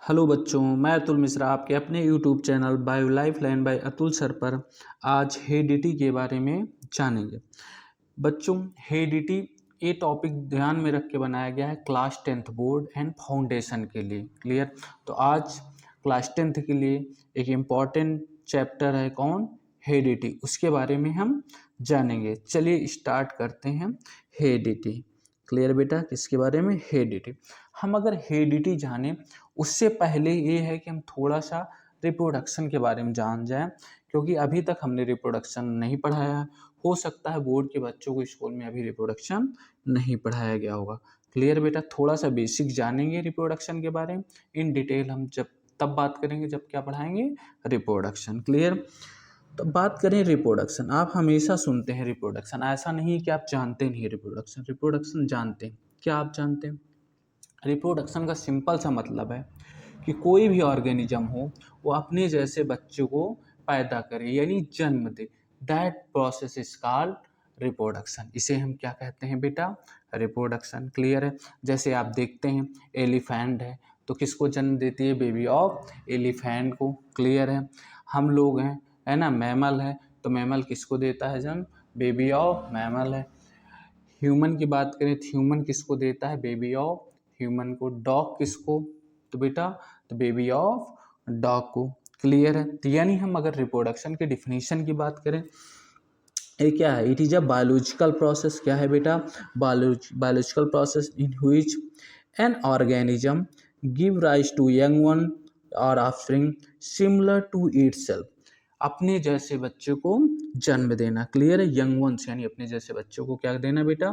Hello बच्चों, मैं अतुल मिश्रा आपके अपने YouTube channel bio life line by Atul sir पर आज हेडिटी के बारे में जानेंगे। बच्चों, हेडिटी ये टॉपिक ध्यान में रख के बनाया गया है class 10th board and foundation के लिए। क्लियर? तो आज क्लास 10th के लिए एक इम्पॉर्टेंट चैप्टर है कौन? हेडिटी। उसके बारे में हम जानेंगे। चलिए स्टार्ट करते हैं हेडिटी। क्लियर बेटा? किसके बारे में? हेडिटी। हम अगर हेडिटी जाने उससे पहले ये है कि हम थोड़ा सा रिप्रोडक्शन के बारे में जान जाएं, क्योंकि अभी तक हमने रिप्रोडक्शन नहीं पढ़ाया है। हो सकता है बोर्ड के बच्चों को स्कूल में अभी रिप्रोडक्शन नहीं पढ़ाया गया होगा। क्लियर बेटा? थोड़ा सा बेसिक जानेंगे रिप्रोडक्शन के बारे में। इन डिटेल हम जब तब बात करेंगे जब क्या पढ़ाएंगे? रिप्रोडक्शन। क्लियर? तो बात करें रिप्रोडक्शन। आप हमेशा सुनते हैं रिप्रोडक्शन, ऐसा नहीं कि आप जानते नहीं रिप्रोडक्शन। रिप्रोडक्शन जानते हैं। क्या आप जानते हैं? रिप्रोडक्शन का सिंपल सा मतलब है कि कोई भी ऑर्गेनिज्म हो वो अपने जैसे बच्चों को पैदा करे, यानी जन्म दे। That process is called reproduction. इसे हम क्या कहते हैं बेटा? रिप्रोडक्शन। क्लियर है? जैसे आप देखते हैं एलिफेंट है तो किसको जन्म देती है? बेबी ऑफ एलिफेंट को। क्लियर है? हम लोग हैं, है ना, मैमल है तो मैमल किसको देता है जन्म? बेबी ऑफ मैमल है। ह्यूमन की बात करें तो ह्यूमन किसको देता है? बेबी ऑफ ह्यूमन को। डॉग किसको? तो बेटा तो बेबी ऑफ डॉग को। क्लियर है? तो यानी हम अगर रिप्रोडक्शन के डिफिनीशन की बात करें, ये क्या है? It is a biological process. क्या है बेटा? Biological process in which an organism give rise to young one और ऑफस्प्रिंग सिमिलर टू इटसेल्फ। अपने जैसे बच्चे को जन्म देना। क्लियर है? यंग वंस यानी अपने जैसे बच्चों को क्या देना बेटा?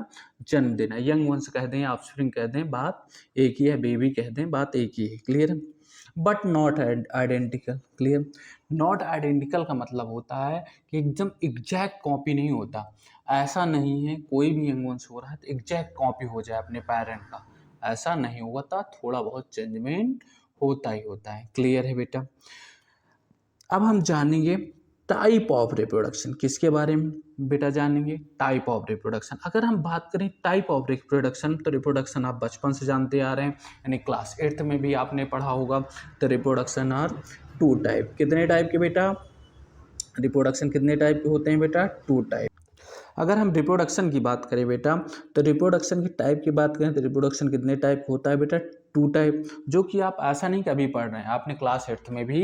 जन्म देना। यंग वंस कह दें, ऑफस्प्रिंग कह दें, बात एक ही है। बेबी कह दें, बात एक ही है। क्लियर है? But not identical. Clear? Not identical का मतलब होता है कि एकदम एग्जैक्ट कॉपी नहीं होता। ऐसा नहीं है कोई भी यंग वंस हो रहा है तो एग्जैक्ट कॉपी हो जाए अपने पेरेंट का, ऐसा नहीं होता। थोड़ा बहुत चेंजमेंट होता ही होता है। क्लियर है बेटा? अब हम जानेंगे टाइप ऑफ रिप्रोडक्शन। किसके बारे में बेटा जानेंगे? Type of reproduction. अगर हम बात करें टाइप ऑफ रिप्रोडक्शन तो रिप्रोडक्शन आप बचपन से जानते आ रहे हैं, यानी क्लास 8th में भी आपने पढ़ा होगा। तो रिप्रोडक्शन आर टू टाइप। कितने टाइप के बेटा? रिप्रोडक्शन कितने टाइप के होते हैं बेटा? Two type. अगर हम रिप्रोडक्शन की बात करें बेटा, तो रिप्रोडक्शन की टाइप की बात करें तो रिप्रोडक्शन कितने टाइप होता है बेटा? Two type. जो कि आप ऐसा नहीं कभी पढ़ रहे हैं, आपने क्लास 8th में भी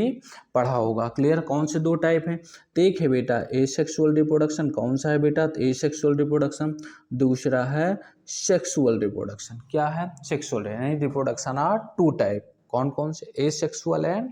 पढ़ा होगा। क्लियर? कौन से दो टाइप हैं? तो एक है बेटा एसेक्सुअल रिप्रोडक्शन। कौन सा है बेटा? तो एसेक्सुअल रिप्रोडक्शन। दूसरा है सेक्सुअल रिप्रोडक्शन। क्या है? सेक्सुअल, यानी रिप्रोडक्शन आर टू टाइप। कौन कौन से? Asexual and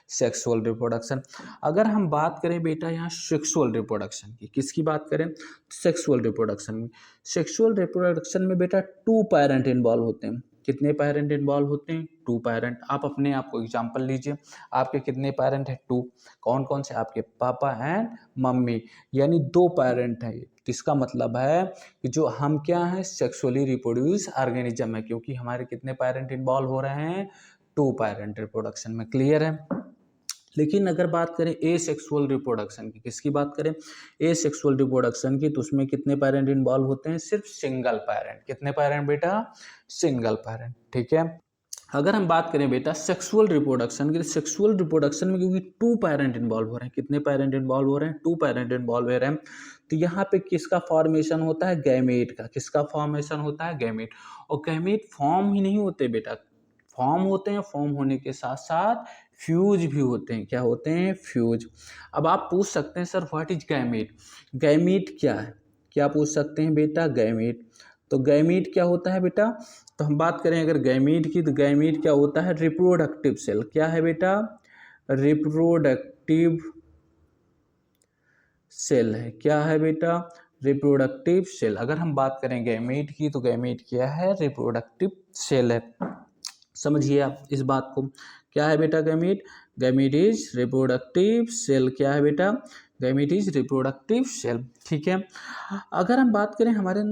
sexual reproduction. अगर हम बात करें बेटा यहाँ सेक्सुअल रिप्रोडक्शन की, किसकी बात करें? सेक्सुअल रिप्रोडक्शन में। सेक्सुअल रिप्रोडक्शन में बेटा टू पेरेंट इन्वॉल्व होते हैं। कितने पेरेंट इन्वॉल्व होते हैं? Two parent. आप अपने आप को एग्जांपल लीजिए, आपके कितने पेरेंट हैं? टू। कौन कौन से? आपके पापा एंड मम्मी, यानी दो पेरेंट हैं। इसका मतलब है कि जो हम क्या है? सेक्सुअली रिप्रोड्यूस ऑर्गेनिज्म है, क्योंकि हमारे कितने पेरेंट इन्वॉल्व हो रहे हैं? टू पेरेंट रिप्रोडक्शन में। क्लियर है? लेकिन अगर बात करें ए सेक्सुअल रिप्रोडक्शन की, किसकी बात करें? ए सेक्सुअल रिप्रोडक्शन की, तो उसमें कितने पेरेंट इन्वॉल्व होते हैं? सिर्फ सिंगल पेरेंट। कितने पेरेंट बेटा? Single parent. ठीक है? अगर हम बात करें बेटा सेक्सुअल रिप्रोडक्शन की, सेक्सुअल रिप्रोडक्शन में क्योंकि टू पेरेंट इन्वॉल्व हो रहे हैं, कितने पेरेंट इन्वॉल्व हो रहे हैं? टू पेरेंट इन्वॉल्व हो रहे हैं। तो यहाँ पे किसका फॉर्मेशन होता है? गैमेट का। किसका फॉर्मेशन होता है? गैमेट। और गैमेट फॉर्म ही नहीं होते बेटा, फॉर्म होते हैं, फॉर्म होने के साथ साथ फ्यूज भी होते हैं। क्या होते हैं? फ्यूज। अब आप पूछ सकते हैं sir what is gamete? Gamete क्या है? क्या पूछ सकते हैं बेटा? गैमेट। तो गैमेट क्या होता है बेटा? तो हम बात करें अगर गैमीट की, तो गैमीट क्या होता है? Reproductive cell. क्या है बेटा? रिप्रोडक्टिव सेल है। क्या है बेटा? Reproductive cell. अगर हम बात करें गैमीट की, तो गैमीट क्या है? रिप्रोडक्टिव सेल है। समझिए आप इस बात को। क्या है बेटा gamete? Gamete is reproductive cell. क्या है बेटा? Gamete is reproductive cell. ठीक है? अगर हम बात करें हमारे,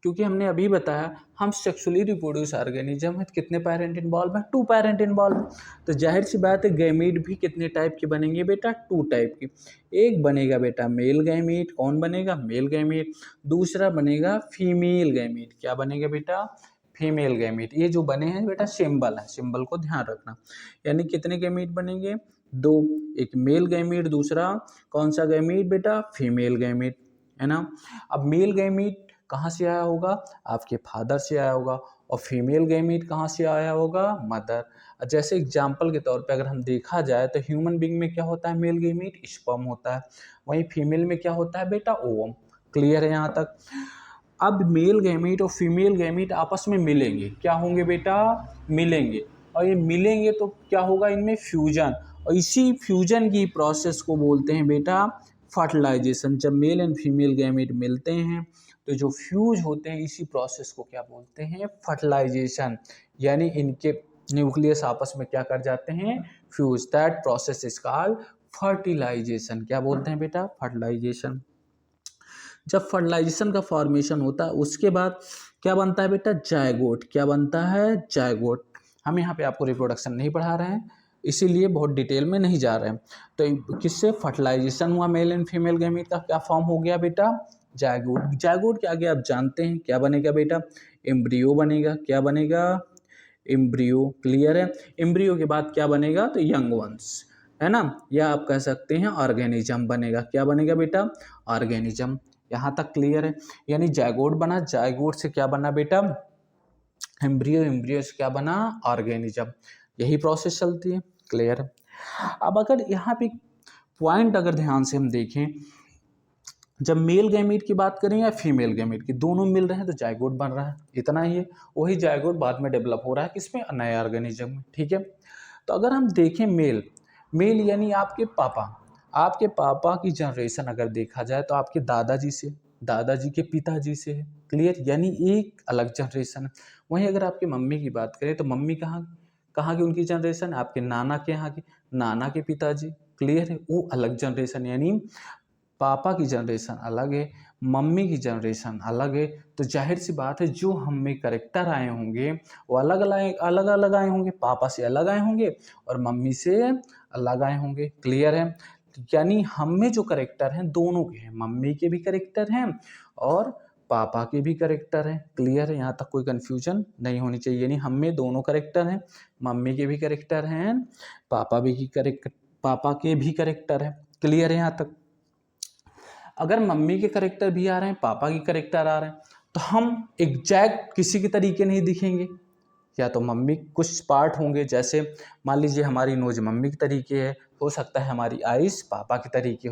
क्योंकि हमने अभी बताया हम सेक्सुअली रिप्रोड्यूस ऑर्गेनिज्म है, कितने पेरेंट इन्वॉल्व है? टू पेरेंट इन्वॉल्व है। तो जाहिर सी बात है गैमीट भी कितने टाइप के बनेंगे बेटा? टू टाइप के। एक बनेगा बेटा मेल गैमीट। कौन बनेगा? Male gamete. दूसरा बनेगा फीमेल गैमीट। क्या बनेगा बेटा? Female gamete. ये जो बने हैं बेटा सिंबल है, सिंबल को ध्यान रखना। यानी कितने गैमीट बनेंगे? 2, एक मेल गैमीट, दूसरा कौन सा गैमीट बेटा? फीमेल गैमीट, है ना। अब मेल गैमीट कहाँ से आया होगा? आपके फादर से आया होगा। और फीमेल गैमीट कहाँ से आया होगा? मदर। जैसे एग्जाम्पल के तौर पे अगर हम देखा जाए तो ह्यूमन बीइंग में क्या होता है? मेल गैमीट स्पर्म होता है, वहीं फीमेल में क्या होता है बेटा? ओवम। क्लियर है यहाँ तक? अब मेल गैमीट और फीमेल गैमीट आपस में मिलेंगे, क्या होंगे बेटा? मिलेंगे। और ये मिलेंगे तो क्या होगा? इनमें फ्यूजन, और इसी फ्यूजन की प्रोसेस को बोलते हैं बेटा फर्टिलाइजेशन। जब मेल एंड फीमेल गैमीट मिलते हैं तो जो फ्यूज होते हैं, इसी प्रोसेस को क्या बोलते हैं? फर्टिलाइजेशन। यानी इनके न्यूक्लियस आपस में क्या कर जाते हैं? Fuse. That process is called fertilization. क्या बोलते हैं बेटा? फर्टिलाइजेशन। जब फर्टिलाइजेशन का फॉर्मेशन होता है उसके बाद क्या बनता है बेटा? जायगोट। क्या बनता है? जायगोट। हम यहाँ पे आपको रिप्रोडक्शन नहीं पढ़ा रहे हैं, इसीलिए बहुत डिटेल में नहीं जा रहे हैं। तो किससे फर्टिलाइजेशन हुआ? मेल एंड फीमेल गैमीट का क्या फॉर्म हो गया बेटा? जायगोट। जायगोट के आगे आप जानते हैं क्या बनेगा बेटा? एम्ब्रियो बनेगा। क्या बनेगा? एम्ब्रियो। क्लियर है? एम्ब्रियो के बाद क्या बनेगा? तो यंग वंस, है ना। या आप कह सकते हैं ऑर्गेनिज्म बनेगा। क्या बनेगा बेटा? ऑर्गेनिज्म। यहाँ तक क्लियर है? यानी जायगोट बना, जायगोट से क्या बना बेटा? एम्ब्रियो, एम्ब्रियो से क्या बना? ऑर्गेनिज्म। यही प्रोसेस चलती है। क्लियर है? अब अगर यहाँ पे पॉइंट अगर ध्यान से हम देखें, जब मेल गैमीट की बात करें या फीमेल गैमीट की, दोनों मिल रहे हैं तो जायगोट बन रहा है, इतना ही है। वही जायगोट बाद में डेवलप हो रहा है किसमें? नए ऑर्गेनिज्म में। ठीक है। तो अगर हम देखें मेल, मेल यानी आपके पापा, आपके पापा की जनरेशन अगर देखा जाए तो आपके दादाजी से, दादाजी के पिताजी से है। क्लियर? यानी एक अलग जनरेशन है। वहीं अगर आपके मम्मी की बात करें तो मम्मी कहाँ कहाँ की उनकी जनरेशन? आपके नाना के यहाँ की, नाना के पिताजी। क्लियर है? वो अलग जनरेशन। यानी पापा की जनरेशन अलग है, मम्मी की जनरेशन अलग है। तो जाहिर सी बात है जो हम में करेक्टर आए होंगे वो अलग अलग आए होंगे। पापा से अलग आए होंगे और मम्मी से अलग आए होंगे। क्लियर है? यानी हम में जो करेक्टर हैं दोनों के हैं, मम्मी के भी करेक्टर हैं और पापा के भी करेक्टर हैं। क्लियर है? यहाँ तक कोई कन्फ्यूजन नहीं होनी चाहिए। यानी हम में दोनों करेक्टर हैं, मम्मी के भी करेक्टर हैं, पापा के भी करेक्टर हैं। क्लियर है यहाँ तक? अगर मम्मी के करेक्टर भी आ रहे हैं, पापा के करेक्टर आ रहे हैं, तो हम एग्जैक्ट किसी के तरीके नहीं दिखेंगे। या तो मम्मी कुछ पार्ट होंगे, जैसे मान लीजिए हमारी नोज मम्मी के तरीके है, हो सकता है हमारी आइज पापा के तरीके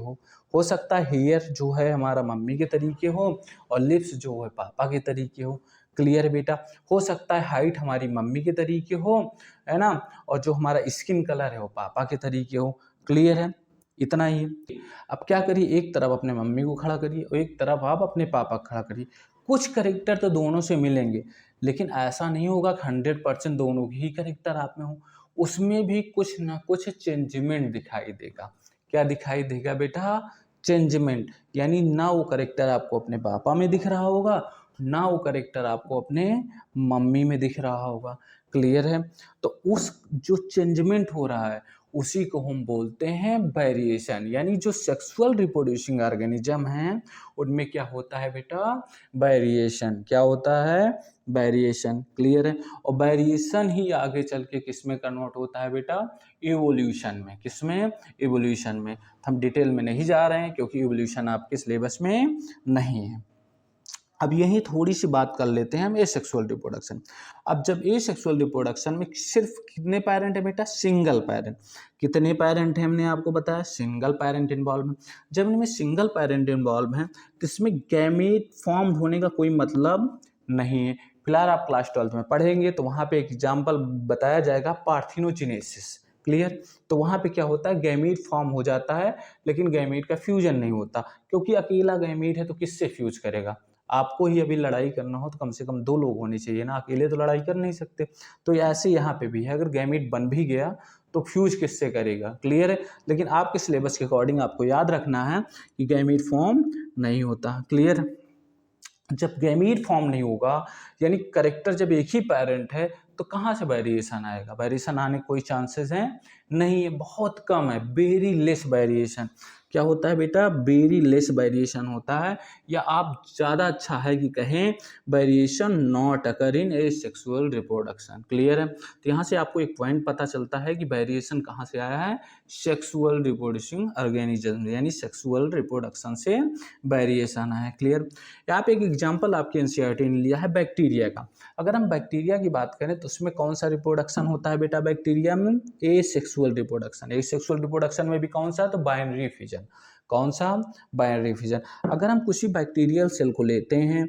हो सकता है हेयर जो है हमारा मम्मी के तरीके हो और लिप्स जो है पापा के तरीके हो। क्लियर है बेटा? हो सकता है हाइट हमारी मम्मी के तरीके हो, है ना, और जो हमारा स्किन कलर है वो पापा के तरीके हो। क्लियर है? इतना ही है। अब क्या करिए, एक तरफ अपने मम्मी को खड़ा करिए और एक तरफ आप अपने पापा को खड़ा करिए। कुछ करेक्टर तो दोनों से मिलेंगे, लेकिन ऐसा नहीं होगा कि 100% दोनों के ही करेक्टर आप में हो। उसमें भी कुछ ना कुछ चेंजमेंट दिखाई देगा। क्या दिखाई देगा बेटा? चेंजमेंट। यानी ना वो करेक्टर आपको अपने पापा में दिख रहा होगा, ना वो करेक्टर आपको अपने मम्मी में दिख रहा होगा। क्लियर है? तो उस जो चेंजमेंट हो रहा है उसी को हम बोलते हैं वेरिएशन। यानी जो सेक्सुअल रिप्रोड्यूसिंग ऑर्गेनिज्म हैं उनमें क्या होता है बेटा? वेरिएशन। क्या होता है? वेरिएशन। क्लियर है? और वेरिएशन ही आगे चल के किस में कन्वर्ट होता है बेटा? इवोल्यूशन में। किस में? इवोल्यूशन में। हम डिटेल में नहीं जा रहे हैं क्योंकि इवोल्यूशन आपके सिलेबस में नहीं है। अब यही थोड़ी सी बात कर लेते हैं हम एसेक्सुअल रिप्रोडक्शन। अब जब एसेक्सुअल रिप्रोडक्शन में सिर्फ कितने पेरेंट है बेटा? Single parent. कितने पेरेंट हैं हमने आपको बताया? सिंगल पेरेंट इन्वॉल्व है। जब इनमें सिंगल पेरेंट इन्वॉल्व हैं तो इसमें गैमेट फॉर्म होने का कोई मतलब नहीं है। फिलहाल आप क्लास 12 में पढ़ेंगे तो वहाँ पे एग्जाम्पल बताया जाएगा पार्थिनोजेनेसिस। क्लियर? तो वहाँ पे क्या होता है? गैमेट फॉर्म हो जाता है लेकिन गैमेट का फ्यूजन नहीं होता, क्योंकि अकेला गैमेट है तो किससे फ्यूज करेगा? आपको ही अभी लड़ाई करना हो तो कम से कम 2 लोग होने चाहिए ना, अकेले तो लड़ाई कर नहीं सकते। तो ऐसे यहाँ पे भी है, अगर गैमेट बन भी गया तो फ्यूज किससे करेगा? क्लियर है? लेकिन आपके सिलेबस के अकॉर्डिंग आपको याद रखना है कि गैमेट फॉर्म नहीं होता। क्लियर? जब गैमीट फॉर्म नहीं होगा यानी करेक्टर जब एक ही पेरेंट है तो कहाँ से वेरिएशन आएगा? वेरिएशन आने के कोई चांसेस हैं नहीं है, बहुत कम है, वेरी लेस वेरिएशन। क्या होता है बेटा, वेरी लेस वेरिएशन होता है, या आप ज़्यादा अच्छा है कि कहें variation not occur in A sexual reproduction. Clear है? तो यहाँ से आपको एक पॉइंट पता चलता है कि वेरिएशन कहाँ से आया है, सेक्सुअल रिप्रोड्यूसिंग ऑर्गेनिज्म यानी सेक्सुअल रिप्रोडक्शन से वेरिएशन है। क्लियर? यहाँ पे एक एग्जाम्पल आपके एनसीईआरटी ने लिया है बैक्टीरिया का। अगर हम बैक्टीरिया की बात करें तो उसमें कौन सा रिप्रोडक्शन होता है बेटा, बैक्टीरिया में ए सेक्सुअल रिप्रोडक्शन। ए सेक्सुअल रिप्रोडक्शन में भी कौन सा, तो बाइनरी फिजन। कौन सा, बाइनरी फिजन। अगर हम किसी बैक्टीरियल सेल को लेते हैं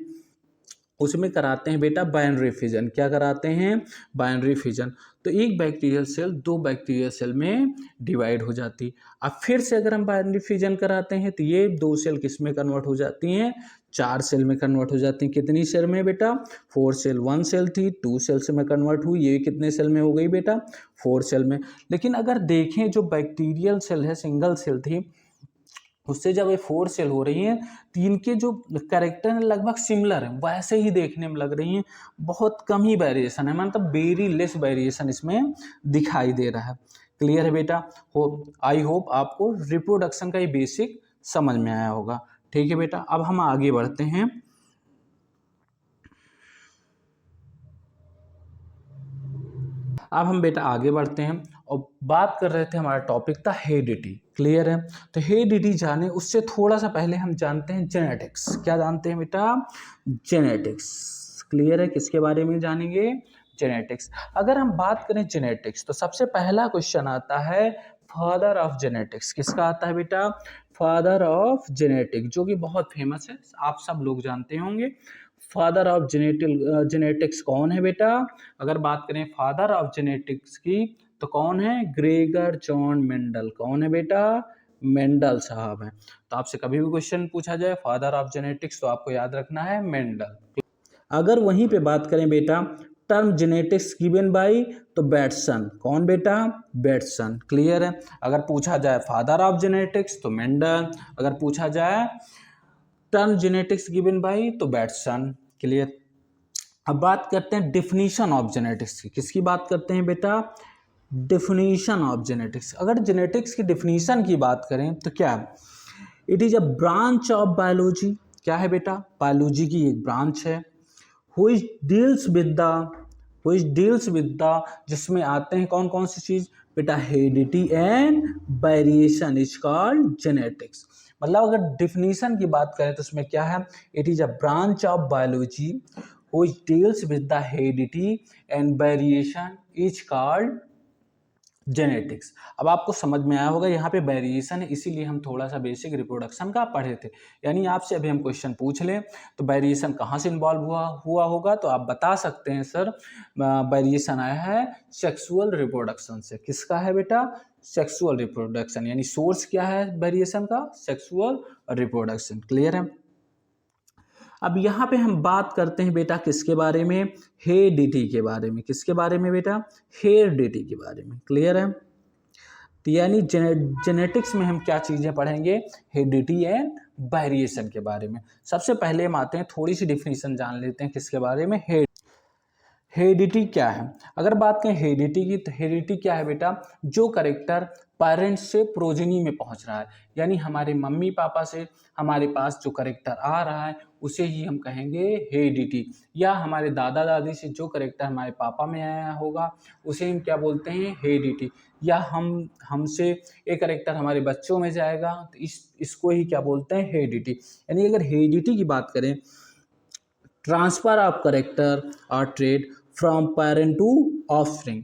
उसमें कराते हैं बेटा बाइनरी फिजन। क्या कराते हैं, बाइनरी फिजन। तो एक बैक्टीरियल सेल दो बैक्टीरियल सेल में डिवाइड हो जाती। अब फिर से अगर हम बाइनरी फिजन कराते हैं तो ये दो सेल किस में कन्वर्ट हो जाती हैं, 4 सेल में कन्वर्ट हो जाती हैं। कितनी सेल में बेटा, 4 सेल। 1 सेल थी 2 सेल्स में कन्वर्ट हुई, ये कितने सेल में हो गई बेटा, 4 सेल में। लेकिन अगर देखें जो बैक्टीरियल सेल है सिंगल सेल थी, उससे जब ये 4 सेल हो रही हैं तो इनके जो कैरेक्टर है लगभग सिमिलर है, वैसे ही देखने में लग रही हैं। बहुत कम ही वेरिएशन है, मतलब वेरी लेस वेरिएशन इसमें दिखाई दे रहा है। क्लियर है बेटा? आई होप आपको रिप्रोडक्शन का ये बेसिक समझ में आया होगा। ठीक है बेटा, अब हम आगे बढ़ते हैं। अब हम बेटा आगे बढ़ते हैं और बात कर रहे थे, हमारा टॉपिक था हेरिडिटी। क्लियर है? तो हेरिडिटी जाने उससे थोड़ा सा पहले हम जानते हैं जेनेटिक्स। क्या जानते हैं बेटा, जेनेटिक्स। क्लियर है? किसके बारे में जानेंगे, जेनेटिक्स। अगर हम बात करें जेनेटिक्स तो सबसे पहला क्वेश्चन आता है फादर ऑफ जेनेटिक्स। किसका आता है बेटा, फादर ऑफ जेनेटिक्स, जो कि बहुत फेमस है, आप सब लोग जानते होंगे। फादर ऑफ जेनेटिक्स कौन है बेटा, अगर बात करें फादर ऑफ जेनेटिक्स की तो कौन है, ग्रेगर जॉन मेंडल। कौन है बेटा, मेंडल साहब हैं। तो आपसे कभी भी क्वेश्चन पूछा जाए फादर ऑफ जेनेटिक्स तो आपको याद रखना है मेंडल। अगर वहीं पे बात करें बेटा टर्म जेनेटिक्स गिवन बाय तो बैटसन। कौन बेटा, बैटसन। क्लियर है? अगर पूछा जाए फादर ऑफ जेनेटिक्स तो मेंडल, अगर पूछा जाए टर्म जेनेटिक्स गिवन बाय तो बैटसन। क्लियर? अब बात करते हैं डिफिनीशन ऑफ जेनेटिक्स की। किसकी बात करते हैं बेटा, डिफिनीशन ऑफ जेनेटिक्स। अगर जेनेटिक्स की डिफिनीशन की बात करें तो क्या है, it is a branch of biology. क्या है बेटा, बायोलॉजी की एक ब्रांच है। which deals with the जिसमें आते हैं कौन कौन सी चीज बेटा, heredity and variation is called genetics. मतलब अगर डिफिनीशन की बात करें तो उसमें क्या है, it is a branch of biology which deals with the heredity and variation is called genetics. अब आपको समझ में आया होगा, यहाँ पे वेरिएशन है इसीलिए हम थोड़ा सा बेसिक रिप्रोडक्शन का पढ़े थे। यानी आपसे अभी हम क्वेश्चन पूछ लें तो वेरिएशन कहाँ से इन्वॉल्व हुआ होगा, तो आप बता सकते हैं सर वेरिएशन आया है सेक्सुअल रिप्रोडक्शन से। किसका है बेटा, सेक्सुअल रिप्रोडक्शन, यानी सोर्स क्या है वेरिएशन का, सेक्सुअल रिप्रोडक्शन। क्लियर है? अब यहाँ पे हम बात करते हैं बेटा किसके बारे में, हेरिडिटी के बारे में। किसके बारे में बेटा, हेरिडिटी के बारे में। क्लियर है? तो यानी जेनेटिक्स में हम क्या चीज़ें पढ़ेंगे, हेरिडिटी एंड वेरिएशन के बारे में। सबसे पहले हम आते हैं, थोड़ी सी डिफिनीशन जान लेते हैं किसके बारे में, हेरिडिटी क्या है। अगर बात करें हेरिडिटी की तो हेरिडिटी क्या है बेटा, जो करेक्टर पेरेंट्स से प्रोजेनी में पहुंच रहा है, यानी हमारे मम्मी पापा से हमारे पास जो करेक्टर आ रहा है उसे ही हम कहेंगे हेरिडिटी। या हमारे दादा दादी से जो करेक्टर हमारे पापा में आया होगा उसे हम क्या बोलते हैं, हेरिडिटी। या हमसे एक करेक्टर हमारे बच्चों में जाएगा तो इसको ही क्या बोलते हैं, हेरिडिटी। यानी अगर हेरिडिटी की बात करें, ट्रांसफर ऑफ करेक्टर और trait from parent to offspring,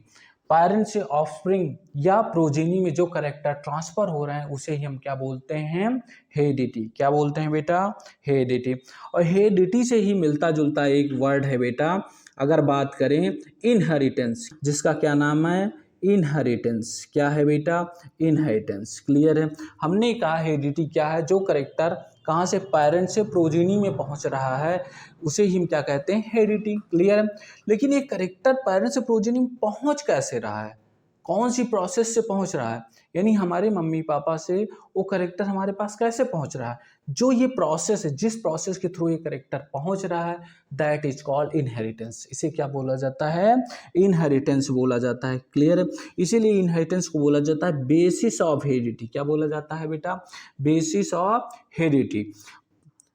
parent से ऑफस्प्रिंग या प्रोजेनी में जो करेक्टर ट्रांसफर हो रहे हैं उसे ही हम क्या बोलते हैं, हेरिडिटी। क्या बोलते हैं बेटा, हेरिडिटी। और हेरिडिटी से ही मिलता जुलता एक वर्ड है बेटा, अगर बात करें इनहेरिटेंस, जिसका क्या नाम है, इनहेरिटेंस। क्या है बेटा, इनहेरिटेंस। क्लियर है? हमने कहा हेरिडिटी क्या है, जो करेक्टर कहाँ से, पेरेंट से प्रोजेनी में पहुंच रहा है उसे ही हम क्या कहते हैं, हेरिडिटी। क्लियर है? लेकिन ये करेक्टर पेरेंट से प्रोजेनी में पहुंच कैसे रहा है, कौन सी प्रोसेस से पहुंच रहा है, यानी हमारे मम्मी पापा से वो करेक्टर हमारे पास कैसे पहुंच रहा है। जो ये प्रोसेस है, जिस प्रोसेस के थ्रू ये करेक्टर पहुंच रहा है, दैट इज कॉल्ड इनहेरिटेंस। इसे क्या बोला जाता है, इनहेरिटेंस बोला जाता है। क्लियर है। इसीलिए इनहेरिटेंस को बोला जाता है बेसिस ऑफ हेरिडिटी। क्या बोला जाता है बेटा, बेसिस ऑफ हेरिडिटी।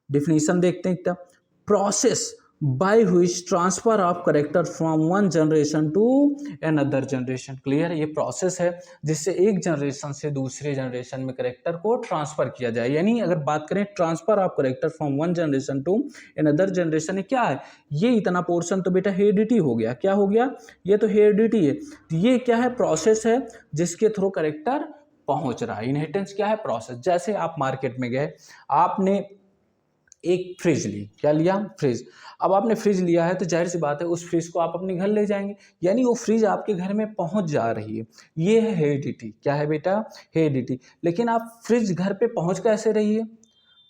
डिफिनीशन देखते हैं क्या, process by which transfer of character from one generation to another generation. Clear है। ये प्रोसेस है जिससे एक जनरेशन से दूसरे जनरेशन में करेक्टर को ट्रांसफर किया जाए। यानी अगर बात करें transfer of character from one generation to another generation, ये क्या है, ये इतना पोर्शन तो बेटा हेरिडिटी हो गया। क्या हो गया, ये तो हेरिडिटी है। तो ये क्या है, प्रोसेस है जिसके थ्रू करेक्टर पहुंच रहा है। इनहेरिटेंस क्या है, प्रोसेस। जैसे आप मार्केट में गए, आपने एक फ्रिज ली, क्या लिया, फ्रिज। अब आपने फ्रिज लिया है तो जाहिर सी बात है उस फ्रिज को आप अपने घर ले जाएंगे, यानी वो फ्रिज आपके घर में पहुंच जा रही है। ये है हेरिडिटी। क्या है बेटा, हेरिडिटी। लेकिन आप फ्रिज घर पे पहुंच कैसे रही है,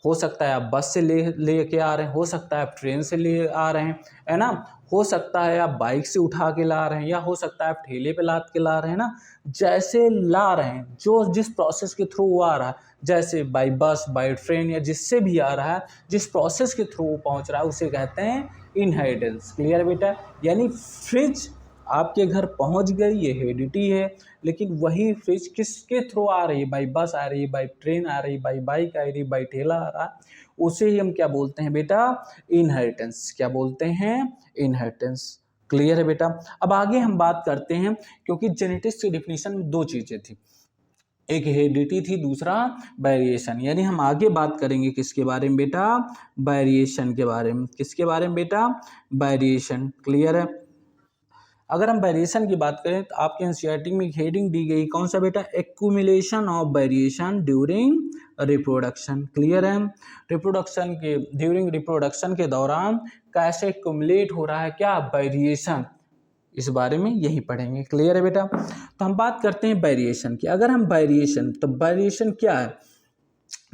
हो सकता है आप बस से ले के आ रहे हैं, हो सकता है आप ट्रेन से ले आ रहे हैं, है ना, हो सकता है आप बाइक से उठा के ला रहे हैं, या हो सकता है आप ठेले पे लाद के ला रहे हैं ना। जैसे ला रहे हैं, जो जिस प्रोसेस के थ्रू वो आ रहा है, जैसे बाई बस, बाई ट्रेन, या जिससे भी आ रहा है, जिस प्रोसेस के थ्रू वो पहुंच रहा है, उसे कहते हैं इनहेरिटेंस। क्लियर बेटा। यानी फ्रिज आपके घर पहुंच गई, ये हेरिडिटी है। लेकिन वही फ्रिज किसके थ्रू आ रही है, बाई बस आ रही है, बाई ट्रेन आ रही है, बाई बाइक आ रही है, बाई ठेला आ रहा है, उसे ही हम क्या बोलते हैं बेटा, इनहेरिटेंस। क्या बोलते हैं, इनहेरिटेंस। क्लियर है बेटा। अब आगे हम बात करते हैं, क्योंकि जेनेटिक्स की डिफिनीशन में दो चीजें थी, एक हेरिडिटी थी, दूसरा वेरिएशन। यानी हम आगे बात करेंगे किसके बारे में बेटा, वेरिएशन के बारे में। किसके बारे में बेटा, वेरिएशन। क्लियर है। अगर हम वेरिएशन की बात करें तो आपके एनसीईआरटी में हेडिंग दी गई, कौन सा बेटा, accumulation of variation during reproduction. Clear है। रिप्रोडक्शन के ड्यूरिंग रिप्रोडक्शन के दौरान कैसे एक्यूमुलेट हो रहा है क्या, वेरिएशन, इस बारे में यही पढ़ेंगे। क्लियर है बेटा। तो हम बात करते हैं वेरिएशन की। अगर हम वेरिएशन, तो वेरिएशन क्या है,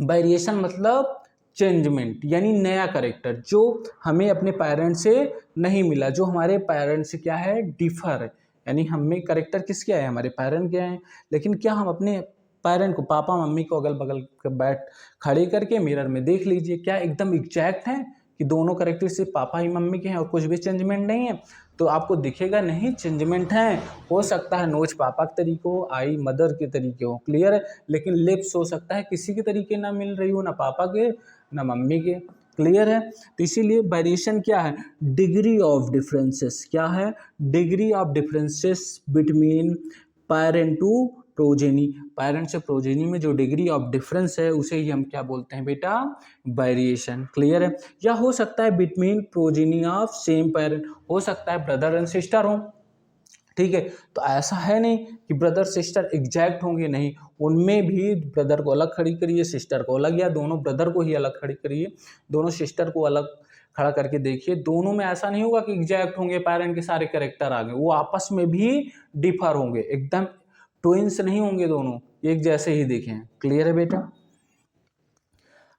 वेरिएशन मतलब चेंजमेंट, यानी नया करेक्टर जो हमें अपने पेरेंट्स से नहीं मिला, जो हमारे पेरेंट्स से क्या है, डिफर है। यानी हमें करेक्टर किसके आए, हमारे पेरेंट के आए, लेकिन क्या हम अपने पेरेंट को, पापा मम्मी को अगल बगल बैठ खड़े करके मिरर में देख लीजिए, क्या एकदम एग्जैक्ट है कि दोनों करेक्टर सिर्फ पापा ही मम्मी के हैं और कुछ भी चेंजमेंट नहीं है, तो आपको दिखेगा नहीं चेंजमेंट है। हो सकता है नोच पापा के तरीके हो, आई मदर के तरीके हो। क्लियर है। लेकिन लिप्स हो सकता है किसी के तरीके ना मिल रही हो, ना पापा के ना मम्मी के। क्लियर है। तो इसीलिए वेरिएशन क्या है, डिग्री ऑफ डिफरेंसेस। क्या है, degree of differences between parent to progeny. Parent से प्रोजेनी में जो डिग्री ऑफ डिफरेंस है उसे ही हम क्या बोलते हैं बेटा, वेरिएशन। क्लियर है। या हो सकता है between progeny of same parent, हो सकता है ब्रदर एंड सिस्टर हो। ठीक है। तो ऐसा है नहीं कि ब्रदर सिस्टर एग्जैक्ट होंगे, नहीं, उनमें भी ब्रदर को अलग खड़ी करिए, सिस्टर को अलग, या दोनों ब्रदर को ही अलग खड़ी करिए, दोनों सिस्टर को अलग खड़ा करके देखिए, दोनों में ऐसा नहीं होगा कि एग्जैक्ट होंगे, पेरेंट के सारे कैरेक्टर आ गए, वो आपस में भी डिफर होंगे, एकदम ट्विंस नहीं होंगे, दोनों एक जैसे ही दिखें। क्लियर है बेटा।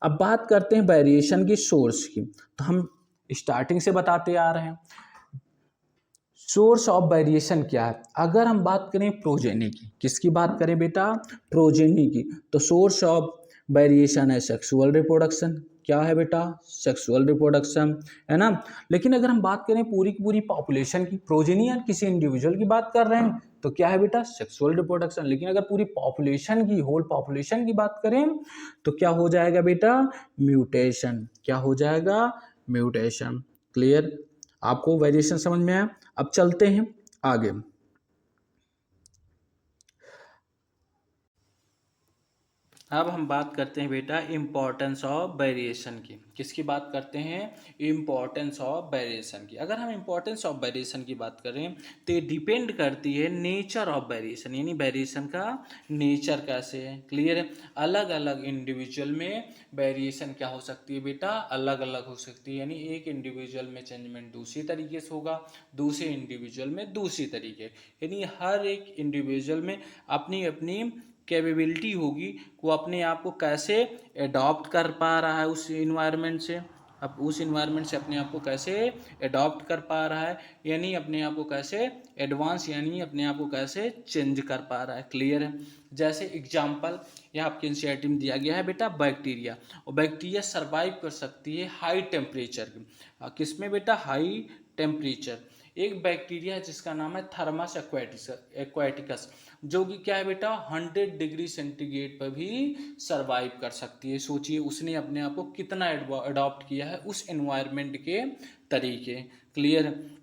अब बात करते हैं वेरिएशन की सोर्स की। तो हम स्टार्टिंग से बताते आ रहे हैं, सोर्स ऑफ वेरिएशन क्या है। अगर हम बात करें प्रोजेनी की, किसकी बात करें बेटा, प्रोजेनी की, तो सोर्स ऑफ वेरिएशन है सेक्सुअल रिप्रोडक्शन। क्या है बेटा, सेक्सुअल रिप्रोडक्शन, है ना। लेकिन अगर हम बात करें पूरी की पूरी पॉपुलेशन की, प्रोजेनी या किसी इंडिविजुअल की बात कर रहे हैं, तो क्या है बेटा, सेक्सुअल रिप्रोडक्शन। लेकिन अगर पूरी पॉपुलेशन की, होल पॉपुलेशन की बात करें, तो क्या हो जाएगा बेटा, म्यूटेशन। क्या हो जाएगा, म्यूटेशन। क्लियर। आपको वेरिएशन समझ में आया। अब चलते हैं आगे। अब हम बात करते हैं बेटा इम्पोर्टेंस ऑफ वेरिएशन की। किसकी बात करते हैं, इम्पोर्टेंस ऑफ वेरिएशन की। अगर हम इम्पोर्टेंस ऑफ वेरिएशन की बात करें तो ये डिपेंड करती है नेचर ऑफ वेरिएशन, यानी वेरिएशन का नेचर कैसे है। क्लियर है। अलग अलग इंडिविजुअल में वेरिएशन क्या हो सकती है बेटा, अलग अलग हो सकती है। यानी एक इंडिविजुअल में चेंजमेंट दूसरी तरीके से होगा, दूसरे इंडिविजुअल में दूसरी तरीके, यानी हर एक इंडिविजुअल में अपनी अपनी कैपेबिलिटी होगी, वो अपने आप को कैसे एडॉप्ट कर पा रहा है उस इन्वायरमेंट से। अब उस इन्वायरमेंट से अपने आप को कैसे एडॉप्ट कर पा रहा है, यानी अपने आप को कैसे एडवांस यानी अपने आप को कैसे चेंज कर पा रहा है। क्लियर है। जैसे एग्जाम्पल यहाँ आपके एनसीईआरटी में दिया गया है बेटा बैक्टीरिया, और बैक्टीरिया सर्वाइव कर सकती है हाई टेम्परेचर किस में बेटा, हाई टेम्परेचर। एक बैक्टीरिया है जिसका नाम है थर्मस एक्वाटिकस, जो कि क्या है बेटा 100 डिग्री सेंटीग्रेड पर भी सरवाइव कर सकती है। सोचिए उसने अपने आप को कितना अडॉप्ट किया है उस एनवायरनमेंट के तरीके। क्लियर है।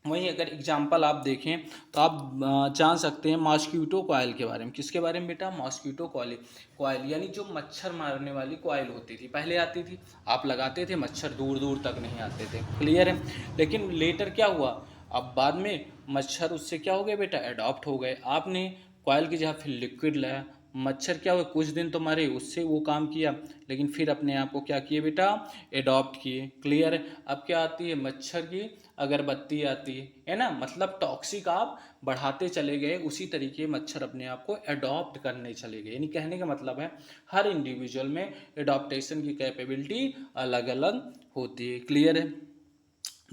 वहीं अगर एग्जाम्पल आप देखें तो आप जान सकते हैं मॉस्क्यूटो कॉइल के बारे में। किसके बारे में बेटा, मॉस्क्यूटो कॉइल यानी जो मच्छर मारने वाली कॉइल होती थी, पहले आती थी, आप लगाते थे, मच्छर दूर दूर तक नहीं आते थे। क्लियर है। लेकिन लेटर क्या हुआ, अब बाद में मच्छर उससे क्या हो गए बेटा, एडॉप्ट हो गए। आपने कॉइल की जगह फिर लिक्विड लाया, मच्छर क्या हुए, कुछ दिन तो मरे, उससे वो काम किया, लेकिन फिर अपने आप को क्या किए बेटा, एडॉप्ट किए। क्लियर है। अब क्या आती है, मच्छर की अगरबत्ती आती है ना, मतलब टॉक्सिक आप बढ़ाते चले गए, उसी तरीके मच्छर अपने आप को एडॉप्ट करने चले गए। यानी कहने का मतलब है हर इंडिविजुअल में एडॉप्टेशन की कैपेबिलिटी अलग अलग होती है। क्लियर है।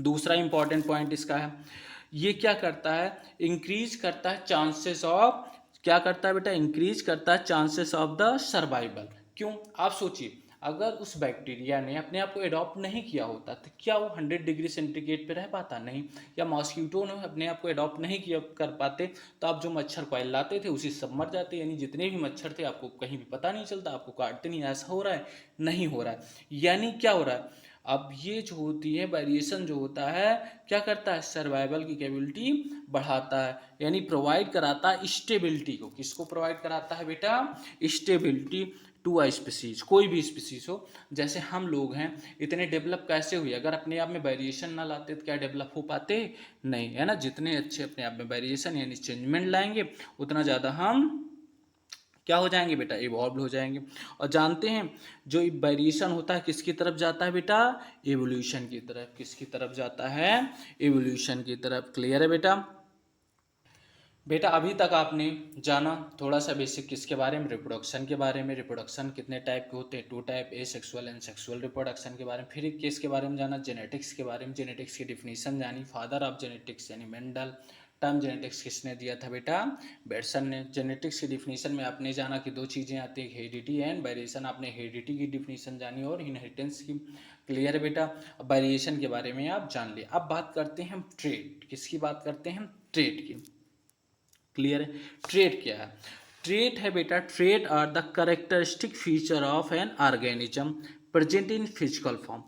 दूसरा इंपॉर्टेंट पॉइंट इसका है, ये क्या करता है, इंक्रीज करता है चांसेस ऑफ, क्या करता है बेटा, इंक्रीज करता है चांसेस ऑफ द सर्वाइवल। क्यों, आप सोचिए अगर उस बैक्टीरिया ने अपने आप को एडॉप्ट नहीं किया होता तो क्या वो 100 डिग्री सेंटीग्रेड पे रह पाता, नहीं। या मॉस्क्यूटो ने अपने आप को एडॉप्ट नहीं किया कर पाते तो आप जो मच्छर कॉइल लाते थे उसी सब मर जाते। यानी जितने भी मच्छर थे आपको कहीं भी पता नहीं चलता, आपको काटते नहीं। ऐसा हो रहा है, नहीं हो रहा है। यानी क्या हो रहा है, अब ये जो होती है वेरिएशन जो होता है क्या करता है, सर्वाइवल की कैपेबिलिटी बढ़ाता है, यानी प्रोवाइड कराता है स्टेबिलिटी को। किसको प्रोवाइड कराता है बेटा, स्टेबिलिटी टू अ स्पीसीज, कोई भी स्पीसीज हो। जैसे हम लोग हैं, इतने डेवलप कैसे हुए, अगर अपने आप में वेरिएशन ना लाते तो क्या डेवलप हो पाते, नहीं, है ना। जितने अच्छे अपने आप में वेरिएशन यानी चेंजमेंट लाएंगे उतना ज़्यादा हम क्या हो जाएंगे बेटा, इवॉल्व हो जाएंगे। और जानते हैं जो वेरिएशन होता है किसकी तरफ जाता है बेटा, एवोल्यूशन की तरफ। किसकी तरफ जाता है, एवोल्यूशन की तरफ। क्लियर है बेटा। बेटा अभी तक आपने जाना थोड़ा सा बेसिक किसके बारे में, रिप्रोडक्शन के बारे में। रिप्रोडक्शन कितने टाइप के होते हैं, 2 type, A sexual and sexual reproduction के बारे में। फिर एक किसके बारे में जाना, जेनेटिक्स के बारे में। जेनेटिक्स की डिफिनीशन जानी, फादर ऑफ जेनेटिक्स यानी मेंडल। टर्म जेनेटिक्स किसने दिया था बेटा, बेटसन ने। जेनेटिक्स की डिफिनीशन में आपने जाना कि 2 चीज़ें आती है, हेरिडिटी एंड वेरिएशन। आपने हेरिडिटी की डिफिनीशन जानी और इनहेरिटेंस की। क्लियर है बेटा। वेरिएशन के बारे में आप जान लिए। अब बात करते हैं हम ट्रेट, किसकी बात करते हैं हम, ट्रेट की। क्लियर है। ट्रेट क्या है, ट्रेट है बेटा, trait are the characteristic feature of an organism present in physical form.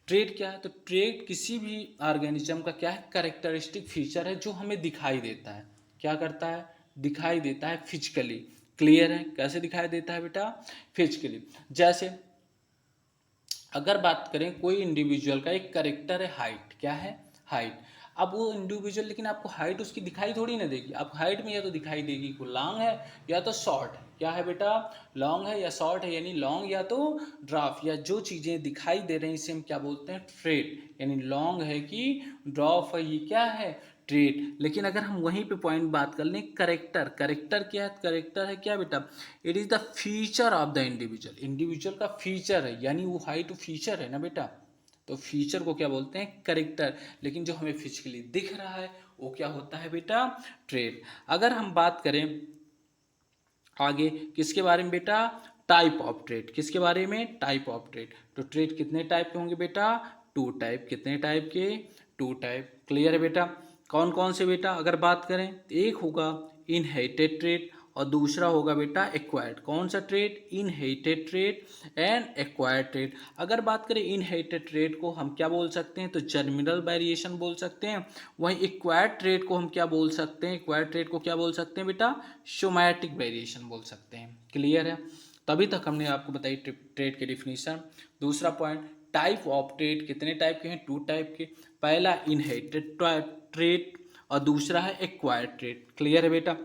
Trait क्या है, तो ट्रेट किसी भी ऑर्गेनिज्म का क्या है, कैरेक्टरिस्टिक फीचर है जो हमें दिखाई देता है। क्या करता है, दिखाई देता है फिजिकली। क्लियर है। कैसे दिखाई देता है बेटा, फिजिकली। जैसे अगर बात करें कोई इंडिविजुअल का एक करेक्टर है हाइट, क्या है, हाइट। अब वो इंडिविजुअल, लेकिन आपको हाइट उसकी दिखाई थोड़ी ना देगी। आपको हाइट में या तो दिखाई देगी को लॉन्ग है या तो शॉर्ट है। क्या है बेटा, लॉन्ग है या शॉर्ट है, यानी लॉन्ग या तो ड्राफ, या जो चीज़ें दिखाई दे रही हैं इसे हम क्या बोलते हैं, ट्रेट। यानी लॉन्ग है कि ड्रॉप है, ये क्या है, ट्रेट। लेकिन अगर हम वहीं पे पॉइंट बात कर लें, करेक्टर, करेक्टर क्या है, करेक्टर है क्या बेटा, it is the feature of the individual. Individual का फीचर है, यानी वो हाइट फीचर है ना बेटा, तो फीचर को क्या बोलते हैं, करेक्टर। लेकिन जो हमें फिजिकली दिख रहा है वो क्या होता है बेटा, ट्रेट। अगर हम बात करें आगे किसके बारे में बेटा, टाइप ऑफ ट्रेट। किसके बारे में, टाइप ऑफ ट्रेट। तो ट्रेट कितने टाइप के होंगे बेटा, 2 टाइप। कितने टाइप के, 2 टाइप। क्लियर है बेटा। कौन कौन से बेटा, अगर बात करें तो एक होगा इनहेरिटेड ट्रेट और दूसरा होगा बेटा एक्वायर्ड। कौन सा trait, inherited trait and acquired trait. अगर बात करें इनहेरिटेड ट्रेट को हम क्या बोल सकते हैं, तो जर्मिनल वेरिएशन बोल सकते हैं। वहीं एक्वायर्ड ट्रेट को हम क्या बोल सकते हैं, एक्वायर्ड ट्रेट को क्या बोल सकते हैं बेटा, सोमैटिक वेरिएशन बोल सकते हैं। क्लियर है। तभी तक हमने आपको बताई ट्रेट की डिफिनीशन। दूसरा पॉइंट, टाइप ऑफ ट्रेट कितने टाइप के हैं, 2 टाइप के। पहला इनहेरिटेड ट्रेट और दूसरा है एक्वायर्ड ट्रेट। क्लियर है बेटा।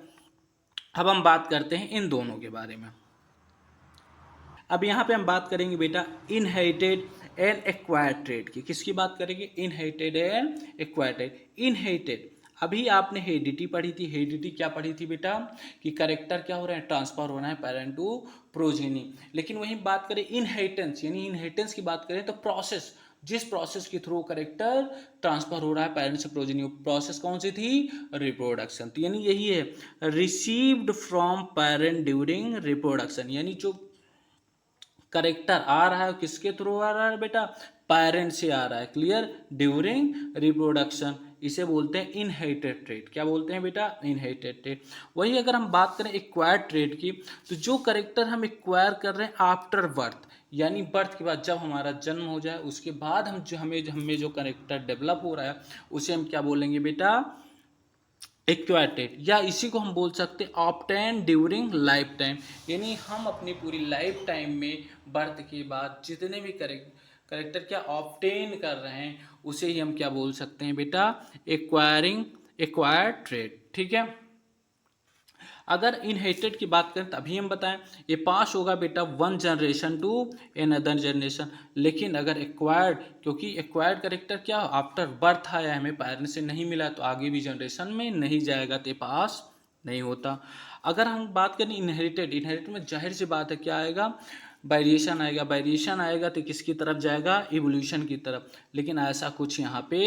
अब हम बात करते हैं इन दोनों के बारे में। अब यहाँ पे हम बात करेंगे बेटा इनहेरिटेड एंड एक्वायर्ड ट्रेट की। किसकी बात करेंगे, inherited and acquired trait. Inherited, अभी आपने हेरिडिटी पढ़ी थी। हेरिडिटी क्या पढ़ी थी बेटा, कि करेक्टर क्या हो रहा है, ट्रांसफर हो रहा है पेरेंट टू प्रोजेनी। लेकिन वहीं बात करें इनहेरिटेंस, यानी इनहेरिटेंस की बात करें तो प्रोसेस, जिस प्रोसेस के थ्रू करेक्टर ट्रांसफर हो रहा है पेरेंट्स से प्रोजेनी, प्रोसेस कौन सी थी? रिप्रोडक्शन। तो यानी यही है received from parent during reproduction, यानी जो करेक्टर आ रहा है किसके थ्रू आ रहा है बेटा? पेरेंट से आ रहा है। क्लियर? ड्यूरिंग रिप्रोडक्शन इसे बोलते हैं इनहेरिटेड ट्रेट। क्या बोलते हैं बेटा? Inherited trait. वही अगर हम बात करें एक्वायर्ड ट्रेट की, तो जो करेक्टर हम एक्वायर कर रहे हैं आफ्टर बर्थ, यानी बर्थ के बाद जब हमारा जन्म हो जाए उसके बाद हमें जो करेक्टर डेवलप हो रहा है उसे हम क्या बोलेंगे बेटा? Acquired trait. या इसी को हम बोल सकते हैं ऑब्टेन ड्यूरिंग लाइफ टाइम, यानी हम अपनी पूरी लाइफ टाइम में बर्थ के बाद जितने भी करेक्टर क्या ऑब्टेन कर रहे हैं उसे ही हम क्या बोल सकते हैं बेटा? Acquired trait. ठीक है। अगर इनहेरिटेड की बात करें तभी हम बताएं ये पास होगा बेटा one generation to another generation. लेकिन अगर एक्वायर्ड, क्योंकि एक्वायर्ड करेक्टर क्या आफ्टर बर्थ आया हमें पेरेंट्स से नहीं मिला तो आगे भी जनरेशन में नहीं जाएगा तो पास नहीं होता। अगर हम बात करें इनहेरिटेड में जाहिर सी बात है क्या आएगा? वेरिएशन आएगा। वेरिएशन आएगा तो किसकी तरफ जाएगा? इवोल्यूशन की तरफ। लेकिन ऐसा कुछ यहाँ पे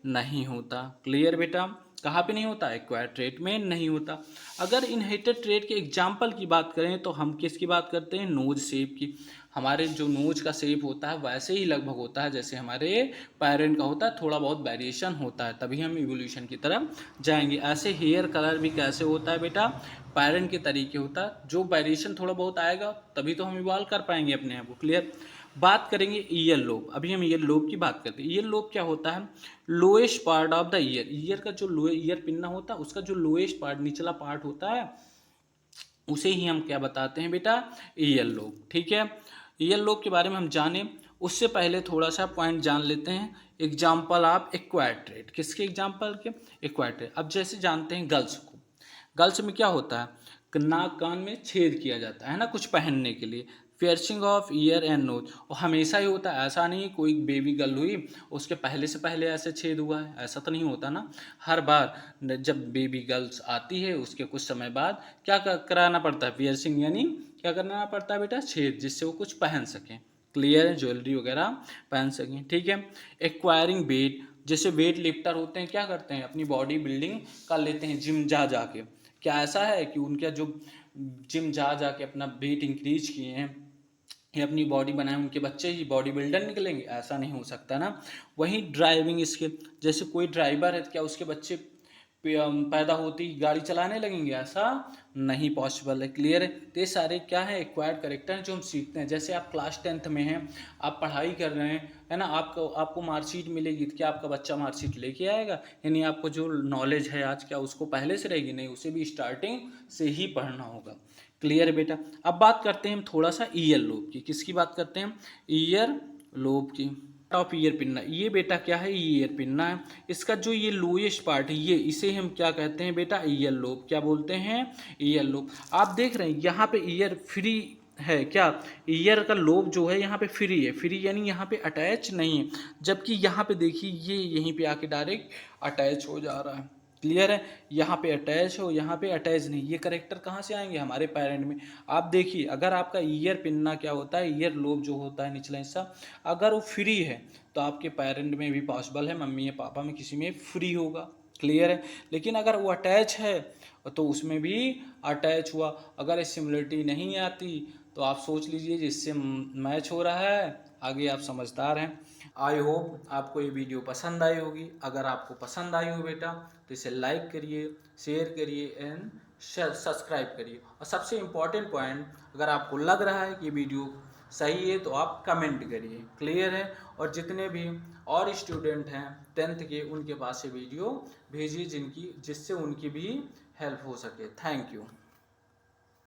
नहीं होता। क्लियर बेटा? कहाँ पे नहीं होता? एक्वायर्ड ट्रेट में नहीं होता। अगर इनहेरिटेड ट्रेट के एग्जाम्पल की बात करें तो हम किसकी बात करते हैं? नोज शेप की। हमारे जो नोज का शेप होता है वैसे ही लगभग होता है जैसे हमारे पेरेंट का होता है, थोड़ा बहुत वेरिएशन होता है तभी हम इवोल्यूशन की तरफ जाएंगे। ऐसे हेयर कलर भी कैसे होता है बेटा? पेरेंट के तरीके होता है, जो वेरिएशन थोड़ा बहुत आएगा तभी तो हम इवॉल्व कर पाएंगे अपने आप को। क्लियर? बात करेंगे ईयर लोब। अभी हम ईयर लोब की बात करते हैं। ईयर लोब क्या होता है? Lowest part of the year. Year का जो ईयर पिन्ना होता है उसका जो लोएस्ट पार्ट, निचला पार्ट होता है उसे ही हम क्या बताते हैं बेटा? Ear lobe. ठीक है। ईयर लोब के बारे में हम जाने उससे पहले थोड़ा सा पॉइंट जान लेते हैं। Example of acquired trait. किसके एग्जाम्पल के? Acquired trait. अब जैसे जानते हैं गर्ल्स को, गर्ल्स में क्या होता है? नाक कान में छेद किया जाता है ना कुछ पहनने के लिए, piercing of ear and nose. और हमेशा ही होता है, ऐसा नहीं कोई बेबी गर्ल हुई उसके पहले से पहले ऐसे छेद हुआ है, ऐसा तो नहीं होता ना। हर बार जब बेबी गर्ल्स आती है उसके कुछ समय बाद क्या कराना पड़ता है? पियर्सिंग, यानी क्या करना पड़ता है बेटा? छेद, जिससे वो कुछ पहन सकें। क्लियर है? ज्वेलरी वगैरह पहन सकें। ठीक है। एक्वायरिंग वेट, जैसे वेट लिफ्टर होते हैं क्या करते हैं? अपनी बॉडी बिल्डिंग कर लेते हैं जिम जा जाके। क्या ऐसा है कि उनका जो जिम जा जाके अपना वेट इंक्रीज किए हैं या अपनी बॉडी बनाए उनके बच्चे ही बॉडी बिल्डर निकलेंगे? ऐसा नहीं हो सकता ना। वहीं ड्राइविंग स्किल, जैसे कोई ड्राइवर है क्या उसके बच्चे पैदा होती गाड़ी चलाने लगेंगे? ऐसा नहीं पॉसिबल है। क्लियर है? तो ये सारे क्या है? एक्वायर्ड करेक्टर हैं जो हम सीखते हैं। जैसे आप क्लास 10th में हैं, आप पढ़ाई कर रहे हैं, है ना, आपको मार्कशीट मिलेगी तो क्या आपका बच्चा मार्कशीट लेके आएगा? यानी आपको जो नॉलेज है आज क्या उसको पहले से रहेगी? नहीं, उसे भी स्टार्टिंग से ही पढ़ना होगा। क्लियर है बेटा? अब बात करते हैं हम थोड़ा सा ईयर लोब की। किसकी बात करते हैं? ईयर लोब की। ऑफ ईयर पिन्ना, ये बेटा क्या है? ईयर पिन्ना है। इसका जो ये लोएस्ट पार्ट है ये, इसे हम क्या कहते हैं बेटा? Ear lobe. क्या बोलते हैं? Ear lobe. आप देख रहे हैं यहाँ पे ईयर फ्री है क्या? ईयर का लोब जो है यहाँ पे फ्री है। फ्री यानी यहाँ पे अटैच नहीं है, जबकि यहाँ पे देखिए ये यहीं पे आके डायरेक्ट अटैच हो जा रहा है। क्लियर है? यहाँ पे अटैच हो, यहाँ पे अटैच नहीं। ये करेक्टर कहाँ से आएंगे? हमारे पेरेंट में। आप देखिए अगर आपका ईयर पिन्ना क्या होता है? ईयर लोब जो होता है निचला हिस्सा, अगर वो फ्री है तो आपके पेरेंट में भी पॉसिबल है, मम्मी या पापा में किसी में फ्री होगा। क्लियर है? लेकिन अगर वो अटैच है तो उसमें भी अटैच हुआ। अगर ये सिमिलरिटी नहीं आती तो आप सोच लीजिए जिससे मैच हो रहा है, आगे आप समझदार हैं। आई होप आपको ये वीडियो पसंद आई होगी। अगर आपको पसंद आई हो बेटा तो इसे लाइक करिए, शेयर करिए एंड सब्सक्राइब करिए। और सबसे इम्पॉर्टेंट पॉइंट, अगर आपको लग रहा है कि वीडियो सही है तो आप कमेंट करिए। क्लियर है? और जितने भी और स्टूडेंट हैं 10th के उनके पास ये वीडियो भेजिए जिससे उनकी भी हेल्प हो सके। Thank you.